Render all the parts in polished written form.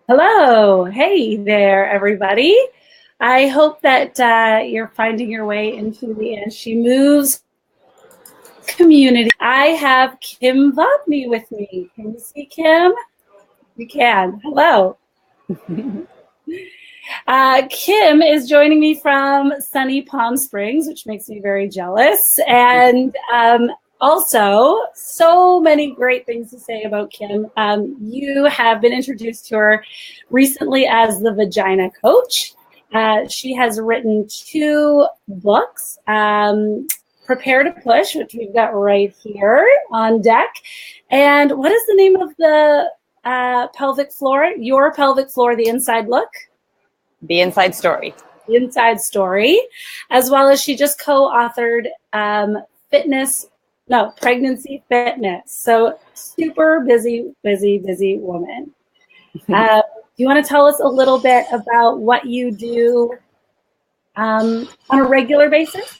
Hello. Hey there, everybody. I hope that you're finding your way into the As She Moves community. I have Kim Vopni with me. Can you see Kim? You can. Hello. Kim is joining me from sunny Palm Springs, which makes me very jealous. And also, so many great things to say about Kim. You have been introduced to her recently as the Vagina Coach. She has written 2 books, Prepare to Push, which we've got right here on deck. And what is the name of the pelvic floor? Your pelvic floor, the inside look? The Inside Story. The Inside Story, as well as she just co-authored Pregnancy Fitness. So super busy woman. Do you want to tell us a little bit about what you do on a regular basis?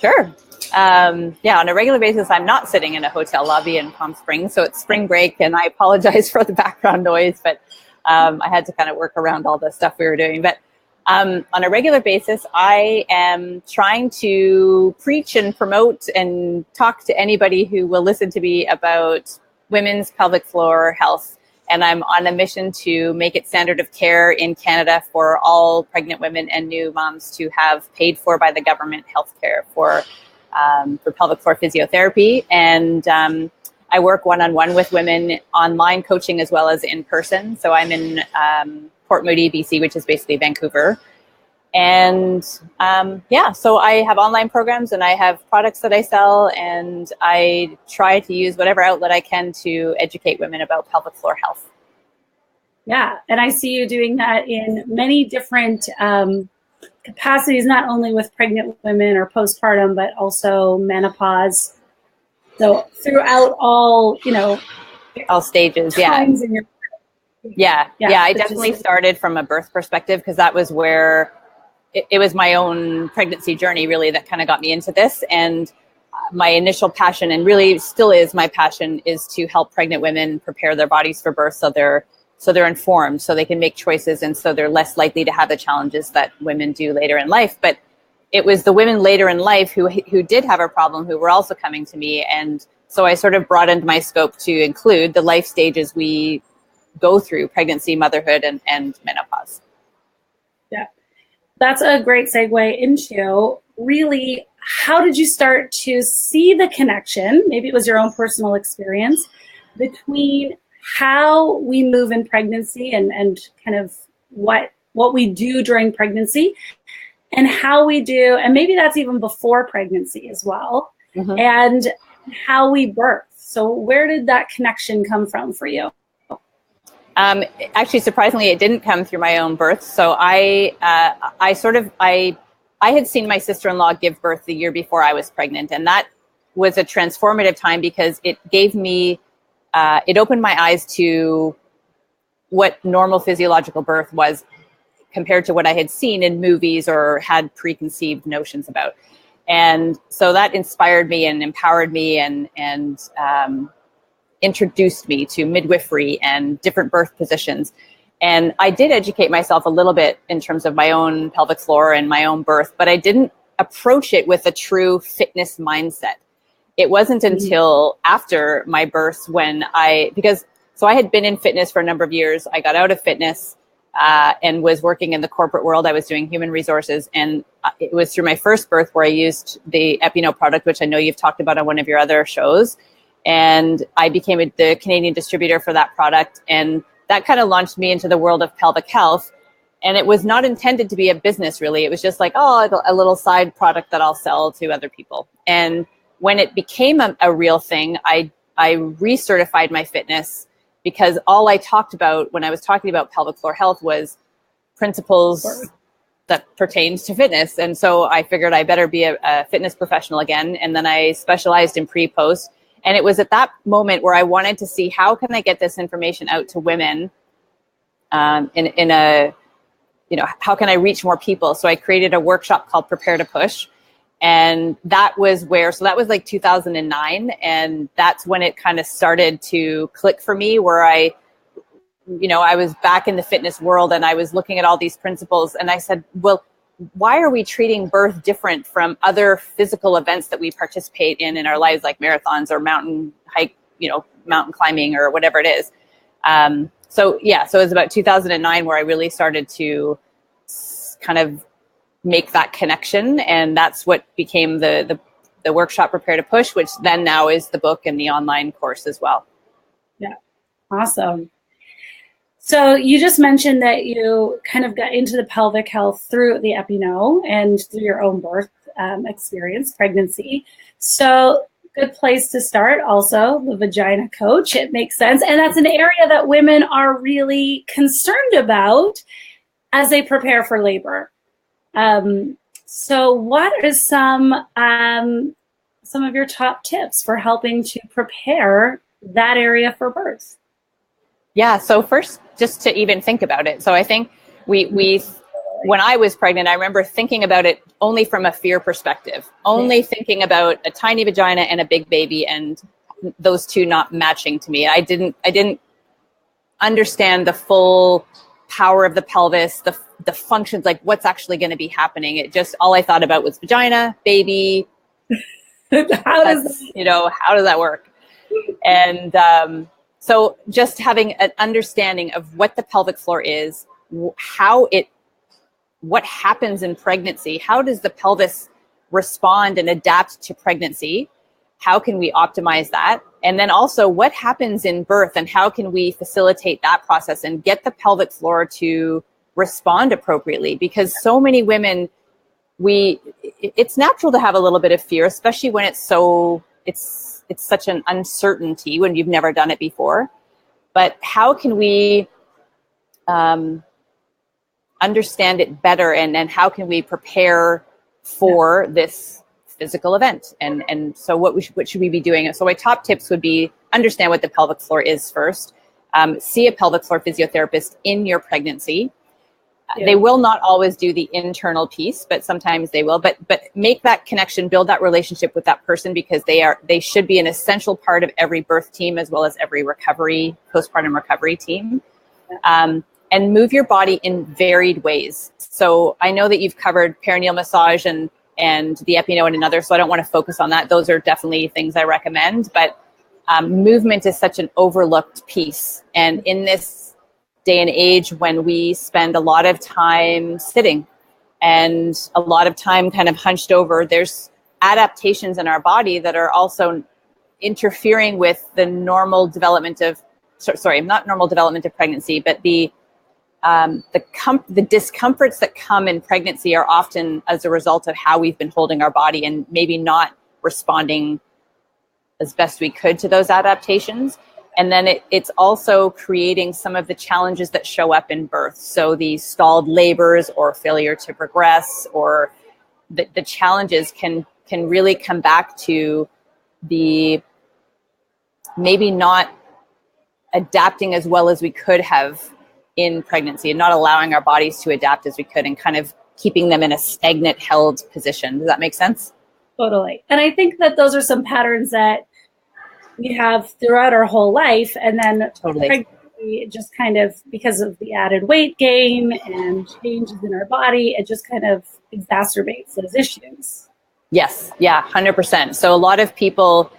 Sure. On a regular basis, I'm not sitting in a hotel lobby in Palm Springs, so it's spring break, and I apologize for the background noise, but I had to kind of work around all the stuff we were doing. But on a regular basis, I am trying to preach and promote and talk to anybody who will listen to me about women's pelvic floor health. And I'm on a mission to make it standard of care in Canada for all pregnant women and new moms to have paid for by the government health care for pelvic floor physiotherapy. And I work one-on-one with women, online coaching as well as in person. So I'm in Port Moody, BC, which is basically Vancouver. And so I have online programs and I have products that I sell, and I try to use whatever outlet I can to educate women about pelvic floor health. Yeah, and I see you doing that in many different capacities, not only with pregnant women or postpartum, but also menopause. So throughout all stages, times in your I definitely started from a birth perspective because that was where it was my own pregnancy journey really that kind of got me into this. And my initial passion, and really still is my passion, is to help pregnant women prepare their bodies for birth so they're informed, so they can make choices, and so they're less likely to have the challenges that women do later in life. But it was the women later in life who did have a problem who were also coming to me. And so I sort of broadened my scope to include the life stages we go through: pregnancy, motherhood, and menopause. Yeah, that's a great segue into really, how did you start to see the connection? Maybe it was your own personal experience between how we move in pregnancy and kind of what we do during pregnancy, and how we do, and maybe that's even before pregnancy as well, and how we birth. So where did that connection come from for you? Actually, surprisingly, it didn't come through my own birth. So I had seen my sister-in-law give birth the year before I was pregnant. And that was a transformative time because it gave me, it opened my eyes to what normal physiological birth was compared to what I had seen in movies or had preconceived notions about. And so that inspired me and empowered me and introduced me to midwifery and different birth positions. And I did educate myself a little bit in terms of my own pelvic floor and my own birth, but I didn't approach it with a true fitness mindset. It wasn't until after my birth because I had been in fitness for a number of years. I got out of fitness and was working in the corporate world. I was doing human resources. And it was through my first birth where I used the Epino product, which I know you've talked about on one of your other shows. And I became the Canadian distributor for that product. And that kind of launched me into the world of pelvic health. And it was not intended to be a business, really. It was just like, a little side product that I'll sell to other people. And when it became a real thing, I recertified my fitness, because all I talked about when I was talking about pelvic floor health was principles that pertained to fitness. And so I figured I better be a fitness professional again. And then I specialized in pre-post. And it was at that moment where I wanted to see, how can I get this information out to women how can I reach more people? So I created a workshop called Prepare to Push. And that was that was like 2009. And that's when it kind of started to click for me, where I I was back in the fitness world and I was looking at all these principles and I said, well, why are we treating birth different from other physical events that we participate in our lives, like marathons or mountain climbing or whatever it is? So it was about 2009 where I really started to kind of make that connection. And that's what became the workshop Prepare to Push, which then now is the book and the online course as well. Yeah. Awesome. So you just mentioned that you kind of got into the pelvic health through the Epino and through your own birth experience, pregnancy. So good place to start. Also, the Vagina Coach. It makes sense. And that's an area that women are really concerned about as they prepare for labor. So what is some of your top tips for helping to prepare that area for birth? Yeah. So first, just to even think about it. So I think when I was pregnant, I remember thinking about it only from a fear perspective, only thinking about a tiny vagina and a big baby and those two not matching to me. I didn't understand the full power of the pelvis, the functions, like what's actually going to be happening. It just, all I thought about was vagina, baby. How does that work? And, so just having an understanding of what the pelvic floor is, what happens in pregnancy, how does the pelvis respond and adapt to pregnancy? How can we optimize that? And then also what happens in birth and how can we facilitate that process and get the pelvic floor to respond appropriately? Because so many women, it's natural to have a little bit of fear, especially when it's such an uncertainty when you've never done it before. But how can we understand it better and how can we prepare for this physical event? And so what should we be doing? So my top tips would be understand what the pelvic floor is first. See a pelvic floor physiotherapist in your pregnancy. Yeah. They will not always do the internal piece, but sometimes they will. But make that connection, build that relationship with that person because they should be an essential part of every birth team as well as every postpartum recovery team. And move your body in varied ways. So I know that you've covered perineal massage and the Epino and another, so I don't want to focus on that. Those are definitely things I recommend. But movement is such an overlooked piece, and in this day and age when we spend a lot of time sitting and a lot of time kind of hunched over, there's adaptations in our body that are also interfering with the normal development of, not normal development of pregnancy, but the discomforts that come in pregnancy are often as a result of how we've been holding our body and maybe not responding as best we could to those adaptations. And then it's also creating some of the challenges that show up in birth. So the stalled labors or failure to progress, or the challenges can really come back to the maybe not adapting as well as we could have in pregnancy and not allowing our bodies to adapt as we could and kind of keeping them in a stagnant held position. Does that make sense? Totally. And I think that those are some patterns that we have throughout our whole life, and then pregnancy just kind of, because of the added weight gain and changes in our body, it just kind of exacerbates those issues. Yes. Yeah. 100%. So a lot of people,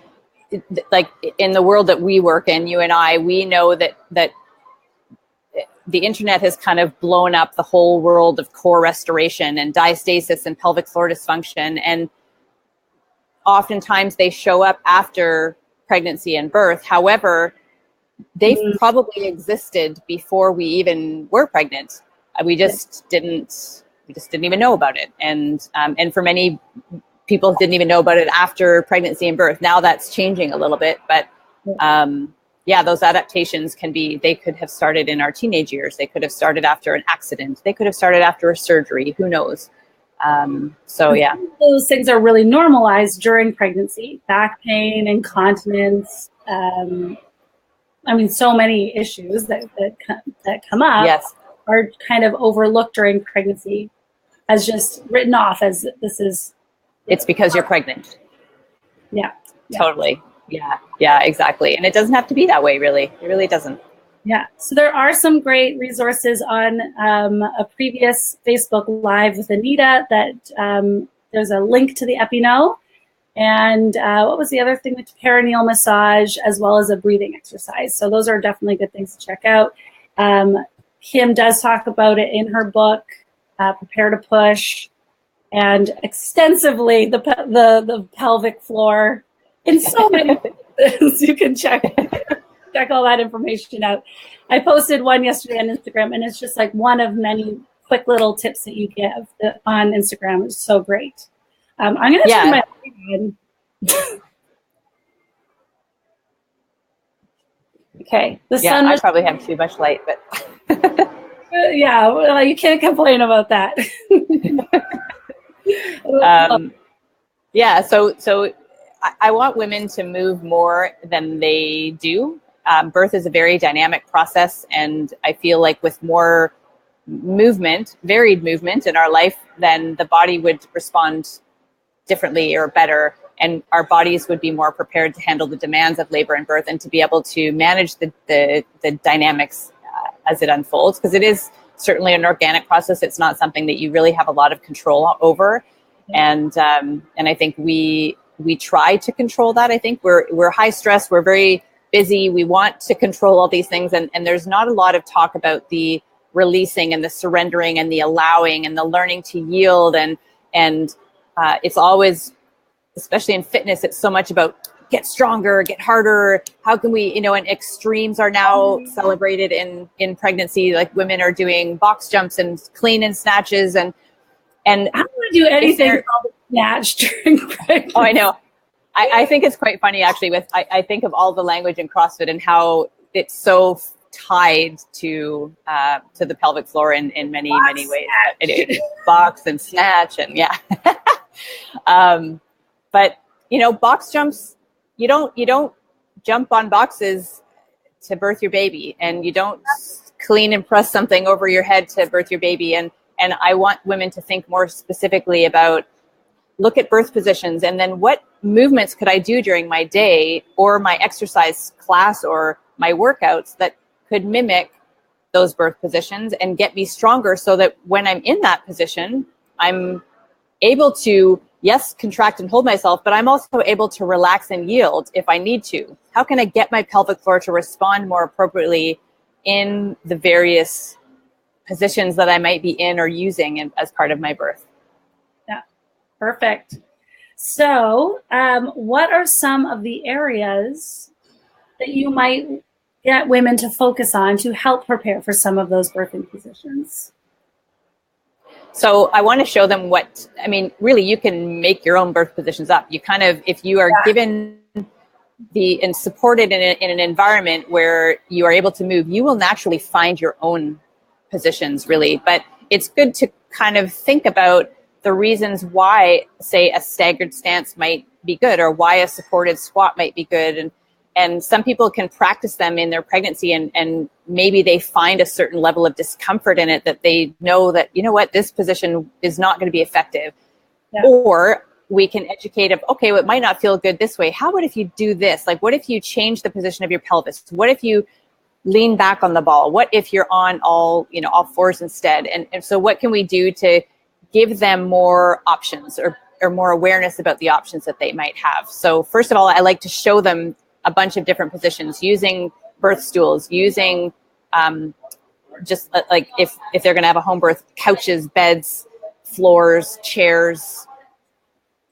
like in the world that we work in, you and I, we know that the internet has kind of blown up the whole world of core restoration and diastasis and pelvic floor dysfunction. And oftentimes they show up after pregnancy and birth. However, they've probably existed before we even were pregnant. We just didn't even know about it. And for many people didn't even know about it after pregnancy and birth. Now that's changing a little bit, but those adaptations they could have started in our teenage years. They could have started after an accident. They could have started after a surgery. Who knows? Those things are really normalized during pregnancy: back pain, incontinence. So many issues that come up are kind of overlooked during pregnancy, as just written off as this is. It's because you're pregnant. Yeah. Totally. Yeah, exactly. And it doesn't have to be that way, really. It really doesn't. Yeah, so there are some great resources on a previous Facebook Live with Anita that there's a link to the EpiKnow. And what was the other thing? The perineal massage, as well as a breathing exercise. So those are definitely good things to check out. Kim does talk about it in her book, Prepare to Push, and extensively the pelvic floor in so many ways. You can check all that information out. I posted one yesterday on Instagram, and it's just like one of many quick little tips that you give on Instagram. It's so great. I'm going to turn my light on. Okay. The sun I probably have too much light, but yeah, well, you can't complain about that. So I want women to move more than they do. Birth is a very dynamic process, and I feel like with more movement, varied movement in our life, then the body would respond differently or better, and our bodies would be more prepared to handle the demands of labor and birth and to be able to manage the dynamics as it unfolds, because it is certainly an organic process. It's not something that you really have a lot of control over. And I think we try to control that. I think we're high stress, we're very busy, we want to control all these things, and there's not a lot of talk about the releasing and the surrendering and the allowing and the learning to yield, and it's always, especially in fitness, it's so much about get stronger, get harder. How can we, and extremes are now celebrated in pregnancy. Like women are doing box jumps and clean and snatches, and I don't want to do anything called snatch during pregnancy. Oh, I know. I think it's quite funny actually. I think of all the language in CrossFit and how it's so tied to the pelvic floor in many ways. Box and snatch and yeah. But box jumps, you don't jump on boxes to birth your baby, and you don't clean and press something over your head to birth your baby. And I want women to think more specifically about, look at birth positions, and then what movements could I do during my day or my exercise class or my workouts that could mimic those birth positions and get me stronger, so that when I'm in that position, I'm able to, yes, contract and hold myself, but I'm also able to relax and yield if I need to. How can I get my pelvic floor to respond more appropriately in the various positions that I might be in or using as part of my birth? Yeah, perfect. So what are some of the areas that you might get women to focus on to help prepare for some of those birthing positions? So I want to show them really you can make your own birth positions up. You kind of, if you are given and supported in an environment where you are able to move, you will naturally find your own positions really. But it's good to kind of think about the reasons why, say, a staggered stance might be good, or why a supported squat might be good. And some people can practice them in their pregnancy, and maybe they find a certain level of discomfort in it that they know that, this position is not going to be effective. Yeah. Or we can educate of, okay, well, it might not feel good this way. How about if you do this? Like, what if you change the position of your pelvis? What if you lean back on the ball? What if you're on all fours instead? And so what can we do to give them more options or more awareness about the options that they might have? So first of all, I like to show them a bunch of different positions using birth stools, using just like if they're going to have a home birth, couches, beds, floors, chairs,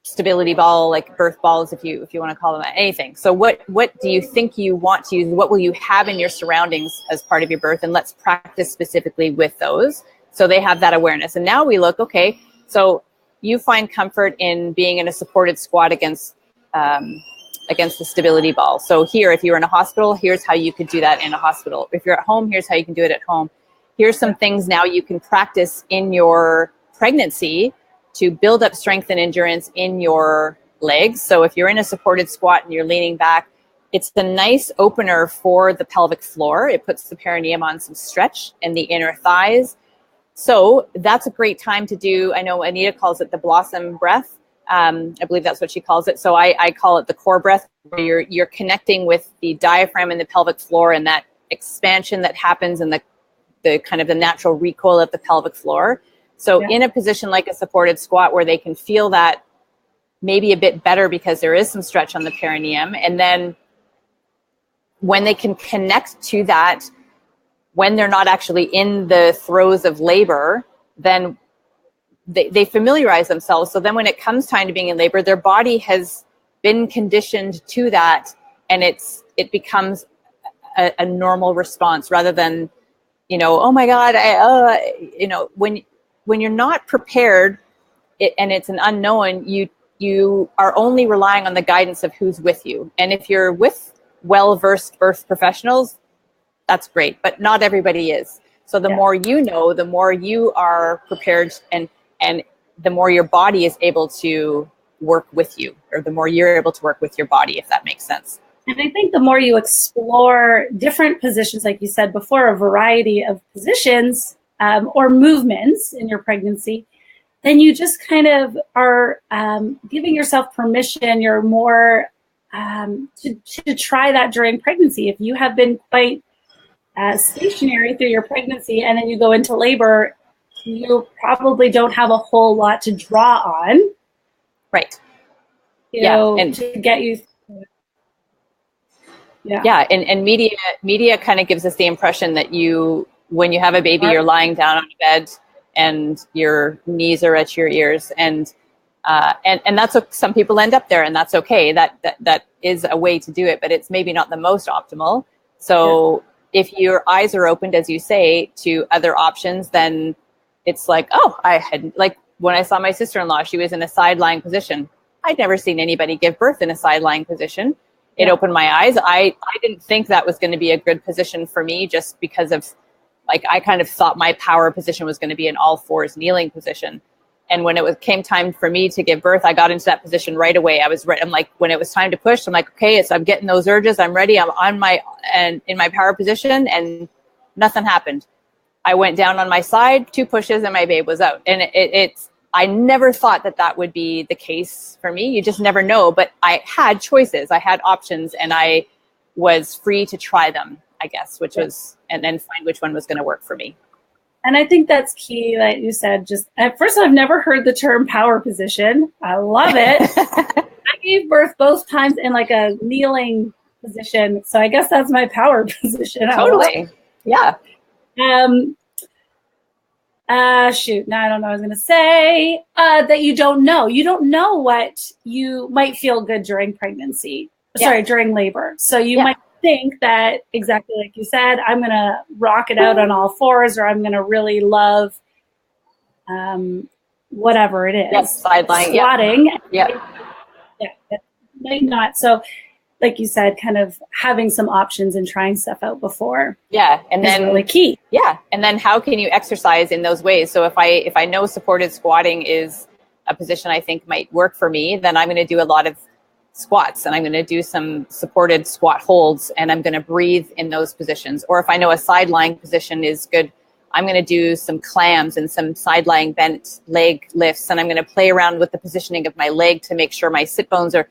stability ball, like birth balls, if you want to call them that, anything. So what do you think you want to use? What will you have in your surroundings as part of your birth? And let's practice specifically with those, so they have that awareness. And now we look, okay, so you find comfort in being in a supported squat against the stability ball. So here, if you're in a hospital, here's how you could do that in a hospital. If you're at home, here's how you can do it at home. Here's some things now you can practice in your pregnancy to build up strength and endurance in your legs. So if you're in a supported squat and you're leaning back, it's a nice opener for the pelvic floor. It puts the perineum on some stretch and the inner thighs. So that's a great time to do. I know Anita calls it the blossom breath. I believe that's what she calls it. So I call it the core breath, where you're connecting with the diaphragm and the pelvic floor, and that expansion that happens in the kind of the natural recoil of the pelvic floor. So in a position like a supported squat where they can feel that maybe a bit better because there is some stretch on the perineum, and then when they can connect to that when they're not actually in the throes of labor, then they familiarize themselves. So then when it comes time to being in labor, their body has been conditioned to that, and it becomes a normal response rather than, oh my God, when you're not prepared and it's an unknown, you are only relying on the guidance of who's with you. And if you're with well-versed birth professionals, that's great, but not everybody is. So the more you know, the more you are prepared, and the more your body is able to work with you, or the more you're able to work with your body, if that makes sense. And I think the more you explore different positions, like you said before, a variety of positions or movements in your pregnancy, then you just kind of are giving yourself permission. You're more to try that during pregnancy. If you have been quite stationary through your pregnancy and then you go into labor, you probably don't have a whole lot to draw on. Right. And to get you through. And media kind of gives us the impression that when you have a baby, you're lying down on a bed and your knees are at your ears, and that's what some people end up there, and that's okay. That is a way to do it, but it's maybe not the most optimal. So if your eyes are opened, as you say, to other options, then it's like, like when I saw my sister-in-law, she was in a side-lying position. I'd never seen anybody give birth in a side-lying position. It opened my eyes. I didn't think that was going to be a good position for me, just because of, like, I kind of thought my power position was going to be an all fours kneeling position. And when came time for me to give birth, I got into that position right away. I'm like, when it was time to push, I'm like, okay, so I'm getting those urges. I'm ready. I'm in my power position, and nothing happened. I went down on my side, 2 pushes, and my babe was out. And I never thought that would be the case for me. You just never know. But I had choices. I had options, and I was free to try them, I guess, and then find which one was going to work for me. And I think that's key, like you said. Just at first, I've never heard the term power position. I love it. I gave birth both times in like a kneeling position, so I guess that's my power position. Totally. Yeah. Shoot. Now I don't know what I was going to say. That you don't know. You don't know what you might feel good during pregnancy. Sorry, during labor. So you might think that, exactly like you said, I'm going to rock it out on all fours, or I'm going to really love whatever it is. Sideline. Squatting. Yeah. Maybe not. So, like you said, kind of having some options and trying stuff out before. Yeah. And then really key. Yeah. And then how can you exercise in those ways? So if I know supported squatting is a position I think might work for me, then I'm going to do a lot of squats, and I'm going to do some supported squat holds, and I'm going to breathe in those positions. Or if I know a side lying position is good, I'm going to do some clams and some side lying bent leg lifts, and I'm going to play around with the positioning of my leg to make sure my sit bones are,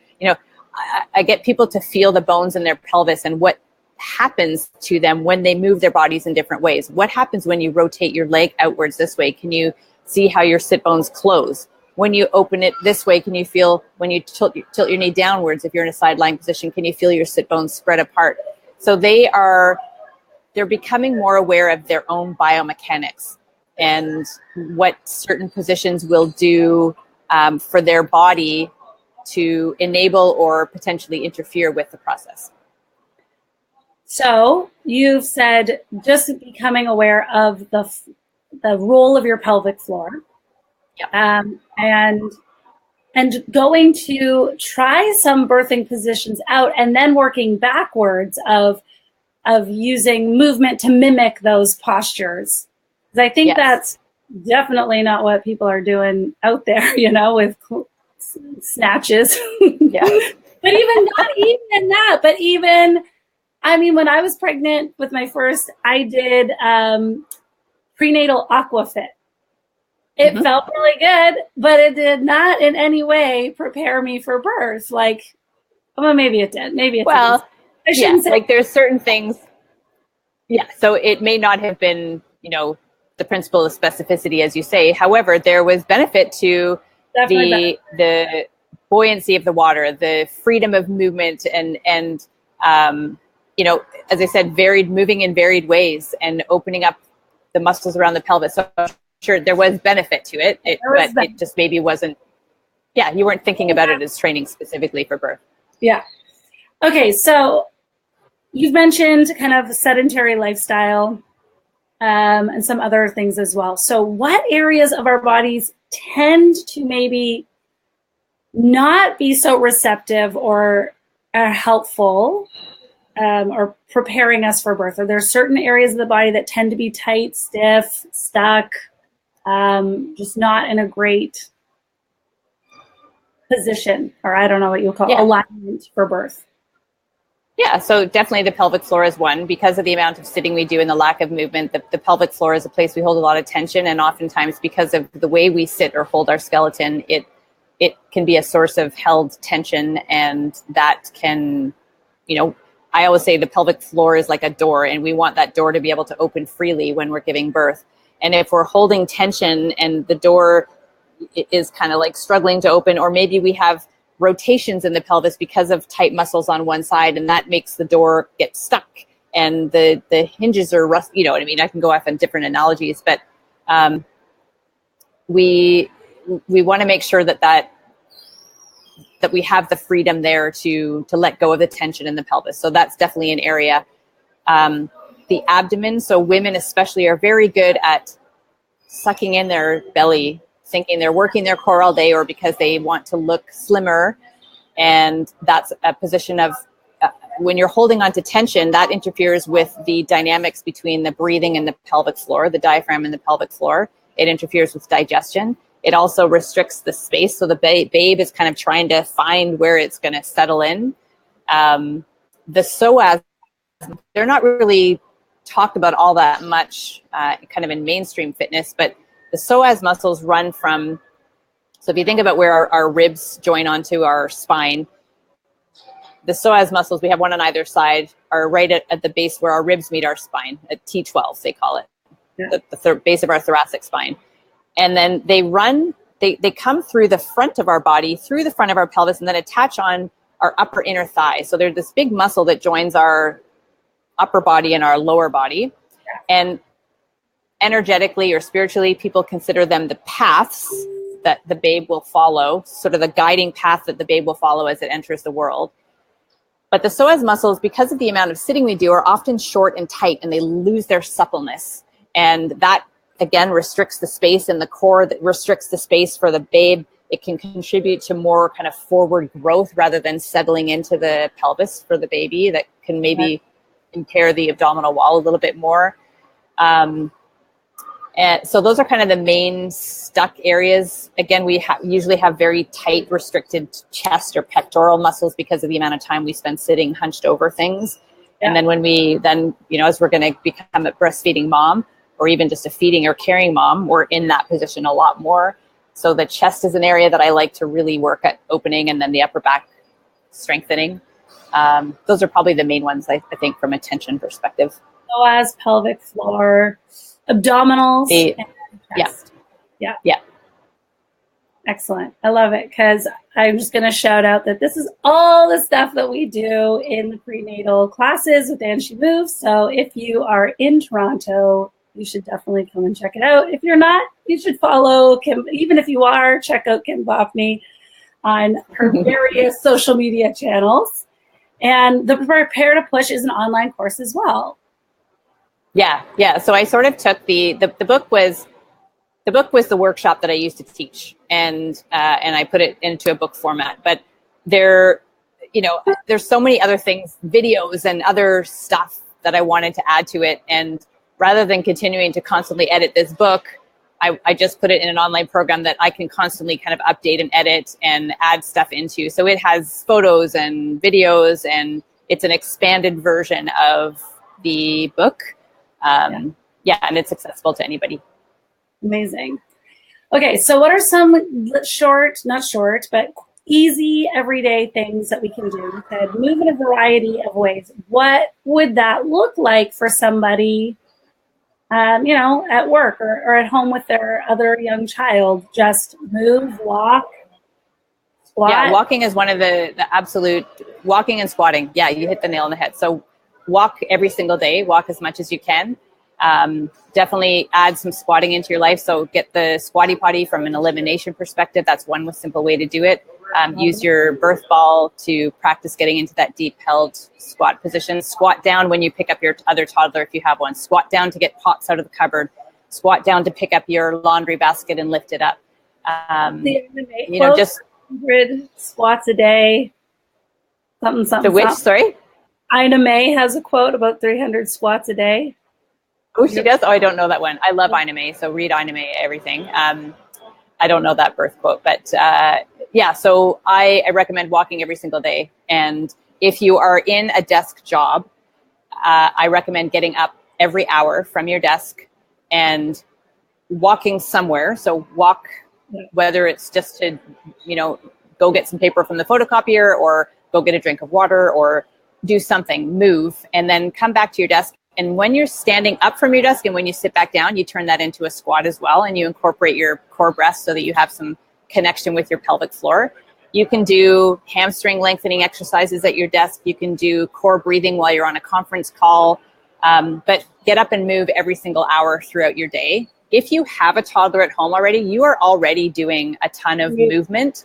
I get people to feel the bones in their pelvis and what happens to them when they move their bodies in different ways. What happens when you rotate your leg outwards this way? Can you see how your sit bones close? When you open it this way, can you feel when you tilt your knee downwards, if you're in a side lying position, can you feel your sit bones spread apart? So they're becoming more aware of their own biomechanics and what certain positions will do for their body to enable or potentially interfere with the process. So you've said just becoming aware of the role of your pelvic floor. And going to try some birthing positions out, and then working backwards of using movement to mimic those postures. Because I think that's definitely not what people are doing out there, with snatches. But even when I was pregnant with my first, I did prenatal aquafit. It felt really good, but it did not in any way prepare me for birth. Like, well, maybe it did. Maybe it did. I shouldn't say. Like, there's certain things. Yeah, so it may not have been, the principle of specificity, as you say. However, there was benefit to the buoyancy of the water, the freedom of movement, and as I said, moving in varied ways and opening up the muscles around the pelvis. So sure, there was benefit to it, but it just maybe wasn't. Yeah, you weren't thinking about it as training specifically for birth. Yeah. Okay, so you've mentioned kind of sedentary lifestyle and some other things as well. So what areas of our bodies tend to maybe not be so receptive or helpful or preparing us for birth? Are there certain areas of the body that tend to be tight, stiff, stuck, just not in a great position, or I don't know what you'll call alignment for birth? Yeah, so definitely the pelvic floor is one. Because of the amount of sitting we do and the lack of movement, the pelvic floor is a place we hold a lot of tension, and oftentimes because of the way we sit or hold our skeleton, it can be a source of held tension, and that can, I always say the pelvic floor is like a door, and we want that door to be able to open freely when we're giving birth. And if we're holding tension and the door is kind of like struggling to open, or maybe we have rotations in the pelvis because of tight muscles on one side, and that makes the door get stuck and the hinges are rust. You know what I mean? I can go off on different analogies, but we want to make sure that we have the freedom there to let go of the tension in the pelvis. So that's definitely an area. The abdomen. So women especially are very good at sucking in their belly, thinking they're working their core all day, or because they want to look slimmer. And that's a position of, when you're holding on to tension, that interferes with the dynamics between the breathing and the pelvic floor, the diaphragm and the pelvic floor. It interferes with digestion. It also restricts the space. So the babe is kind of trying to find where it's going to settle in. The psoas, they're not really talked about all that much kind of in mainstream fitness, but the psoas muscles run from, so if you think about where our ribs join onto our spine, the psoas muscles, we have one on either side, are right at the base where our ribs meet our spine, at T12, they call it, the base of our thoracic spine. And then they come through the front of our body, through the front of our pelvis, and then attach on our upper inner thigh. So there's this big muscle that joins our upper body and our lower body. And energetically or spiritually, people consider them the paths that the babe will follow, sort of the guiding path that the babe will follow as it enters the world. But the psoas muscles, because of the amount of sitting we do, are often short and tight, and they lose their suppleness. And that, again, restricts the space in the core, that restricts the space for the babe. It can contribute to more kind of forward growth rather than settling into the pelvis for the baby. That can maybe impair the abdominal wall a little bit more. And so those are kind of the main stuck areas. Again, we usually have very tight, restricted chest or pectoral muscles because of the amount of time we spend sitting hunched over things. Yeah. And then when we as we're going to become a breastfeeding mom, or even just a feeding or carrying mom, we're in that position a lot more. So the chest is an area that I like to really work at opening, and then the upper back strengthening. Those are probably the main ones, I think, from a tension perspective. Psoas, pelvic floor, abdominals, and chest. Yeah. Excellent. I love it, because I'm just going to shout out that this is all the stuff that we do in the prenatal classes with And She Moves. So if you are in Toronto, you should definitely come and check it out. If you're not, you should follow Kim. Even if you are, check out Kim Vopni on her various social media channels. And the Prepare to Push is an online course as well. Yeah. So I sort of took the book was the workshop that I used to teach, and I put it into a book format. But there's so many other things, videos and other stuff that I wanted to add to it. And rather than continuing to constantly edit this book, I just put it in an online program that I can constantly kind of update and edit and add stuff into. So it has photos and videos, and it's an expanded version of the book. And it's accessible to anybody. Amazing. Okay, so what are some not short, but easy, everyday things that we can do. You said move in a variety of ways. What would that look like for somebody, at work or at home with their other young child? Just move, walk, squat. Yeah, walking is one of the absolute, walking and squatting. Yeah, you hit the nail on the head. So walk every single day, walk as much as you can. Definitely add some squatting into your life. So get the squatty potty from an elimination perspective. That's one simple way to do it. Use your birth ball to practice getting into that deep held squat position. Squat down when you pick up your other toddler, if you have one. Squat down to get pots out of the cupboard. Squat down to pick up your laundry basket and lift it up. Just 100 squats a day. Something. The which, sorry? Ina May has a quote about 300 squats a day. Oh, she does? Oh, I don't know that one. I love Ina May, so read Ina May everything. I don't know that birth quote, but so I recommend walking every single day. And if you are in a desk job, I recommend getting up every hour from your desk and walking somewhere. So walk, whether it's just to, go get some paper from the photocopier or go get a drink of water or do something, move, and then come back to your desk. And when you're standing up from your desk and when you sit back down, you turn that into a squat as well. And you incorporate your core breath so that you have some connection with your pelvic floor. You can do hamstring lengthening exercises at your desk. You can do core breathing while you're on a conference call. But get up and move every single hour throughout your day. If you have a toddler at home already, you are already doing a ton of movement.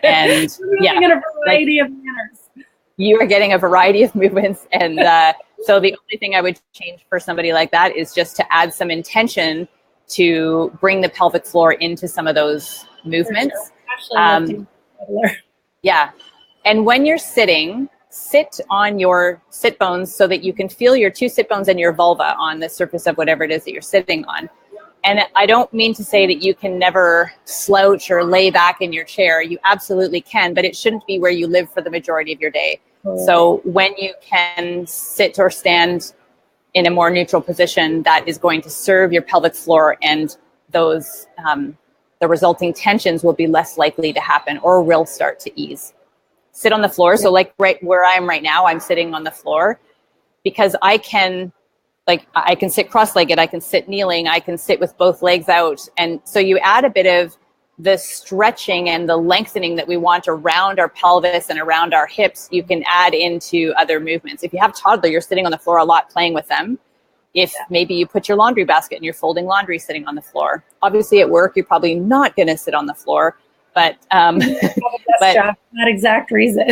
And in a variety of manners. You are getting a variety of movements. And so the only thing I would change for somebody like that is just to add some intention to bring the pelvic floor into some of those movements. Yeah. And when you're sitting, sit on your sit bones so that you can feel your two sit bones and your vulva on the surface of whatever it is that you're sitting on. And I don't mean to say that you can never slouch or lay back in your chair. You absolutely can, but it shouldn't be where you live for the majority of your day. So when you can sit or stand in a more neutral position, that is going to serve your pelvic floor, and those the resulting tensions will be less likely to happen or will start to ease. Sit on the floor. So like right where I am right now, I'm sitting on the floor because I can sit cross-legged, I can sit kneeling, I can sit with both legs out. And so you add a bit of the stretching and the lengthening that we want around our pelvis and around our hips, you can add into other movements. If you have a toddler, you're sitting on the floor a lot playing with them. If maybe you put your laundry basket and you're folding laundry sitting on the floor. Obviously at work, you're probably not going to sit on the floor, but that exact reason.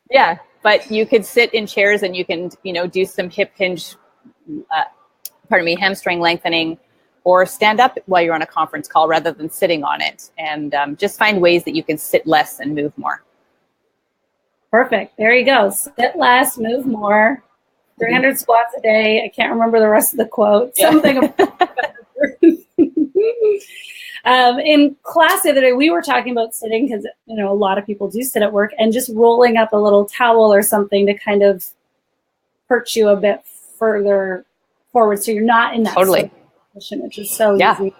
Yeah, but you could sit in chairs and you can, do some hip hinge, hamstring lengthening, or stand up while you're on a conference call rather than sitting on it. And just find ways that you can sit less and move more. Perfect. There you go. Sit less, move more. 300 squats a day. I can't remember the rest of the quote. Something about in class the other day, we were talking about sitting because, a lot of people do sit at work, and just rolling up a little towel or something to kind of perch you a bit further forward. So you're not in that position, which is so easy.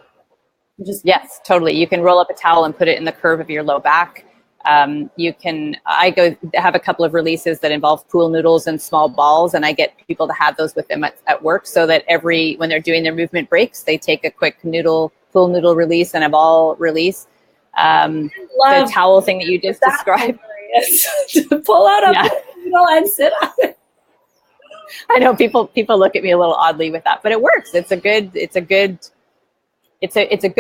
Yes, totally. You can roll up a towel and put it in the curve of your low back. I have a couple of releases that involve pool noodles and small balls, and I get people to have those with them at work so that when they're doing their movement breaks, they take a quick pool noodle release and a ball release. The towel thing that you just described. To pull out a pool noodle and sit on it. I know people look at me a little oddly with that, but it works. It's a good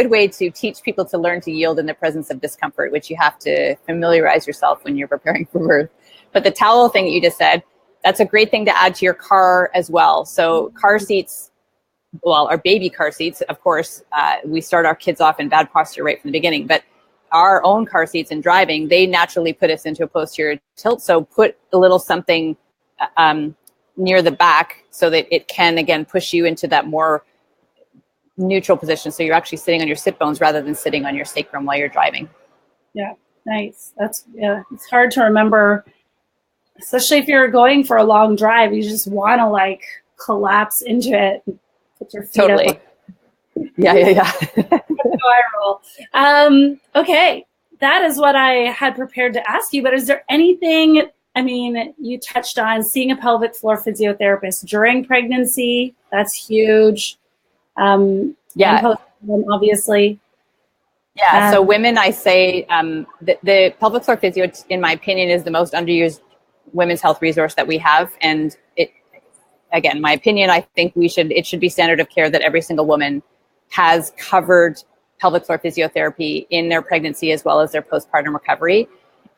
way to teach people to learn to yield in the presence of discomfort, which you have to familiarize yourself when you're preparing for birth. But the towel thing that you just said, that's a great thing to add to your car as well. So car seats, our baby car seats, of course, we start our kids off in bad posture right from the beginning, but our own car seats in driving, they naturally put us into a posterior tilt. So put a little something near the back so that it can, again, push you into that more neutral position. So you're actually sitting on your sit bones rather than sitting on your sacrum while you're driving. Yeah, nice. It's hard to remember, especially if you're going for a long drive. You just want to collapse into it and put your feet up. Yeah. Viral. Okay, that is what I had prepared to ask you. But is there anything, I mean, you touched on seeing a pelvic floor physiotherapist during pregnancy. That's huge. And postpartum, obviously. Yeah, so women, I say the pelvic floor physio, in my opinion, is the most underused women's health resource that we have. And it, again, my opinion, I think it should be standard of care that every single woman has covered pelvic floor physiotherapy in their pregnancy as well as their postpartum recovery.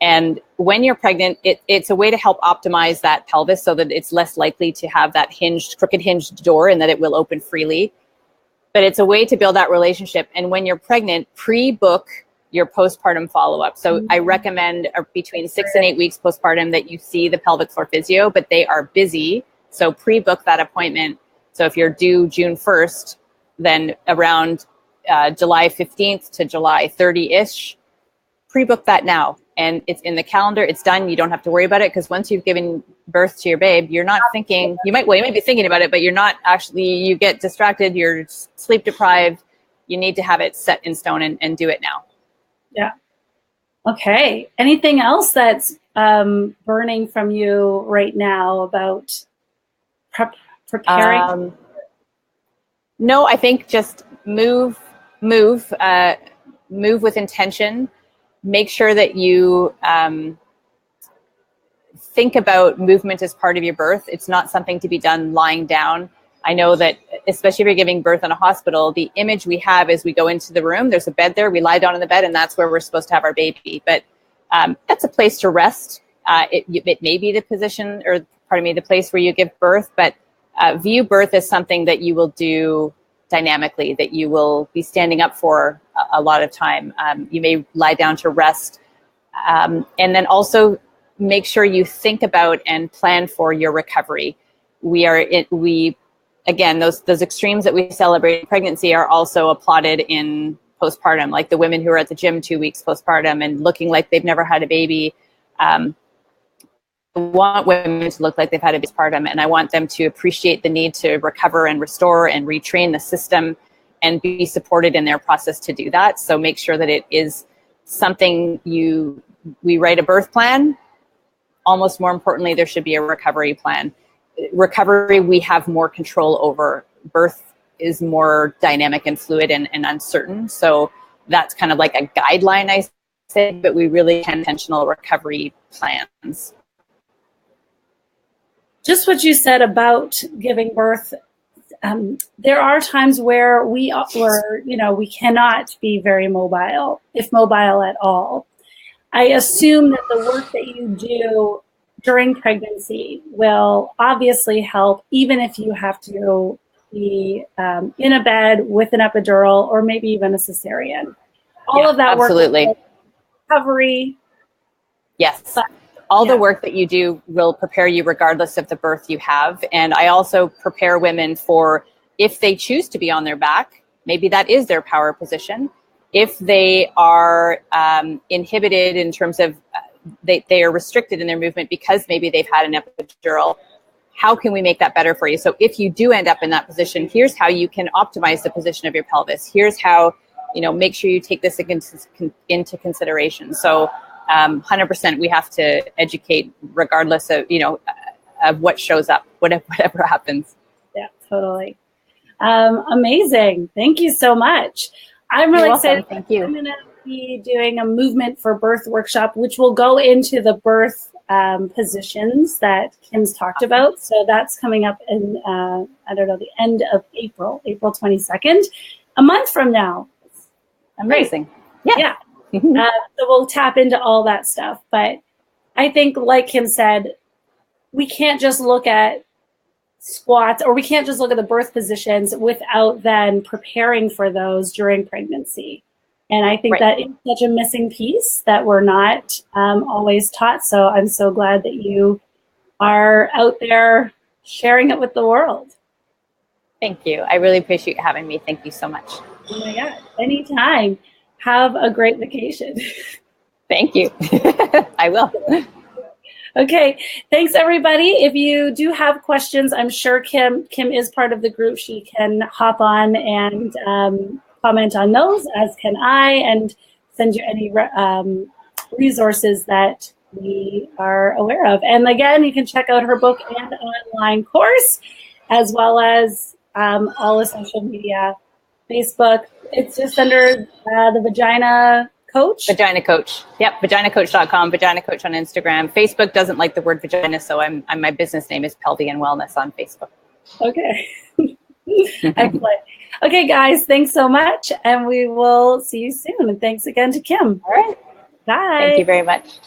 And when you're pregnant, it's a way to help optimize that pelvis so that it's less likely to have that crooked hinged door, and that it will open freely. But it's a way to build that relationship. And when you're pregnant, pre-book your postpartum follow-up. So I recommend between 6 and 8 weeks postpartum that you see the pelvic floor physio, but they are busy. So pre-book that appointment. So if you're due June 1st, then around July 15th to July 30-ish, pre-book that now. And it's in the calendar, it's done. You don't have to worry about it, because once you've given birth to your babe, you're not thinking, you might be thinking about it, but you're not actually, you get distracted, you're sleep deprived. You need to have it set in stone and do it now. Yeah. Okay. Anything else that's burning from you right now about preparing? No, I think just move with intention. Make sure that you think about movement as part of your birth. It's not something to be done lying down. I know that, especially if you're giving birth in a hospital, the image we have is we go into the room, there's a bed there, we lie down on the bed, and that's where we're supposed to have our baby. But that's a place to rest. It may be the position, the place where you give birth, but view birth as something that you will do dynamically, that you will be standing up for a lot of time. You may lie down to rest. And then also make sure you think about and plan for your recovery. Again, those extremes that we celebrate in pregnancy are also applauded in postpartum, like the women who are at the gym 2 weeks postpartum and looking like they've never had a baby. I want women to look like they've had a postpartum, and I want them to appreciate the need to recover and restore and retrain the system and be supported in their process to do that. So make sure that it is something we write a birth plan. Almost more importantly, there should be a recovery plan. Recovery, we have more control over. Birth is more dynamic and fluid and uncertain. So that's kind of like a guideline, I say, but we really have intentional recovery plans. Just what you said about giving birth, there are times where we cannot be very mobile, if mobile at all. I assume that the work that you do during pregnancy will obviously help, even if you have to be in a bed with an epidural or maybe even a cesarean. All of that absolutely. Work, recovery. Yes. All the work that you do will prepare you regardless of the birth you have. And I also prepare women for, if they choose to be on their back, maybe that is their power position. If they are inhibited in terms of they are restricted in their movement because maybe they've had an epidural, how can we make that better for you? So if you do end up in that position, here's how you can optimize the position of your pelvis. Here's how, make sure you take this into consideration. So 100% we have to educate regardless of, of what shows up, whatever happens. Yeah, totally. Amazing. Thank you so much. I'm really excited. Thank you. I'm going to be doing a movement for birth workshop, which will go into the birth positions that Kim's talked about. So that's coming up in, the end of April 22nd, a month from now. Amazing. Great. Yeah. So we'll tap into all that stuff. But I think, like Kim said, we can't just look at squats, or we can't just look at the birth positions without then preparing for those during pregnancy. And I think that is such a missing piece that we're not always taught. So I'm so glad that you are out there sharing it with the world. Thank you. I really appreciate you having me. Thank you so much. Oh my God. Anytime. Have a great vacation. Thank you. I will. Okay. Thanks, everybody. If you do have questions, I'm sure Kim is part of the group. She can hop on and comment on those, as can I. And send you any resources that we are aware of. And again, you can check out her book and online course, as well as all the social media, Facebook. It's just under the Vagina Coach. Vagina Coach. Yep, vaginacoach.com, Vagina Coach on Instagram. Facebook doesn't like the word vagina, so my business name is Pelvic and Wellness on Facebook. Okay. Excellent. Okay, guys, thanks so much, and we will see you soon. And thanks again to Kim. All right. Bye. Thank you very much.